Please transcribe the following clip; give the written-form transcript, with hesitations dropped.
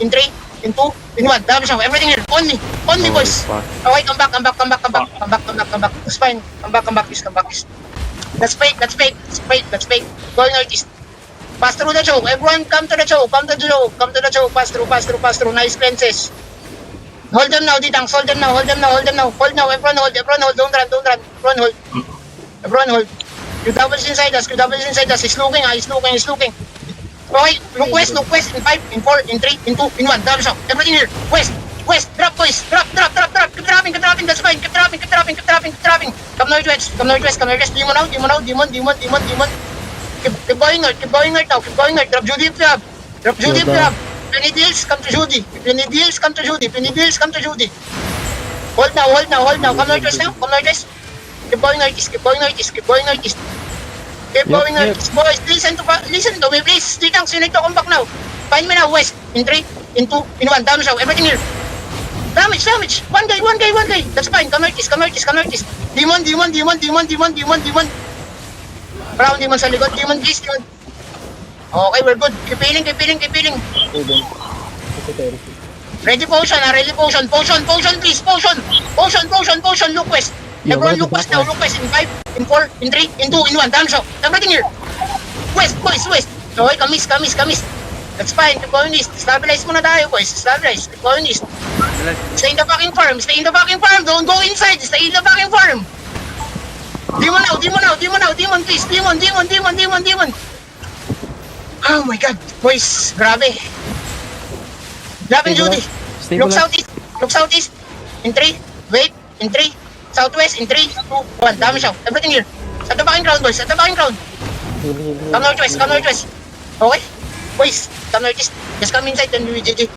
in 3, in 2, in 1. Dami siya. Everything here. On me, boys. Okay, come back. That's fine. Come back, please. Let's fake. Going northeast. Pass through the choke. Everyone come to the choke. Pass through. Nice cleanses. Hold them now, Ditangs. Hold them now. Hold now. Everyone hold. Don't run. Everyone hold. You doubles inside us. He's looking. Okay, look west. In 5, in 4, in 3, in 2, in 1. Down shot. Everything here. West. Drop, boys. Drop. Keep dropping. That's fine. Keep dropping. Come northwest. Demon out. Keep going north now. Drop Judy if you have. If you need heals, come to Judy. Hold now. Come northwest now. Keep going northeast. Boys, listen to me, please. Ditangs, you need to come back now. Find me now, west. In 3, in 2, in 1. Down show. Everything here. Damage. One guy. That's fine. Come northeast. Demon. Brown demon sa likod. Demon, please. Okay, we're good. Keep healing. Ready potion. Potion, please. Potion. Look west. Everyone look west now. In 5, in 4, in 3, in 2, in 1. Down show. Everything here. West, boys. Okay, kamis. That's fine. Keep going east. Stabilize muna tayo, boys. Keep going east. Stay in the fucking farm. Don't go inside. Stay in the fucking farm. Demon out. Demon, please. Demon. Oh my God. Boys, grabe. Grabe, Judy. Look southeast. In 3. Wait. In 3. Southwest. In 3, 2, 1. Dami siya. Everything here. Sa tabaking ground, boys. Come northwest. Okay? Boys, come northeast. Just come inside and we GG.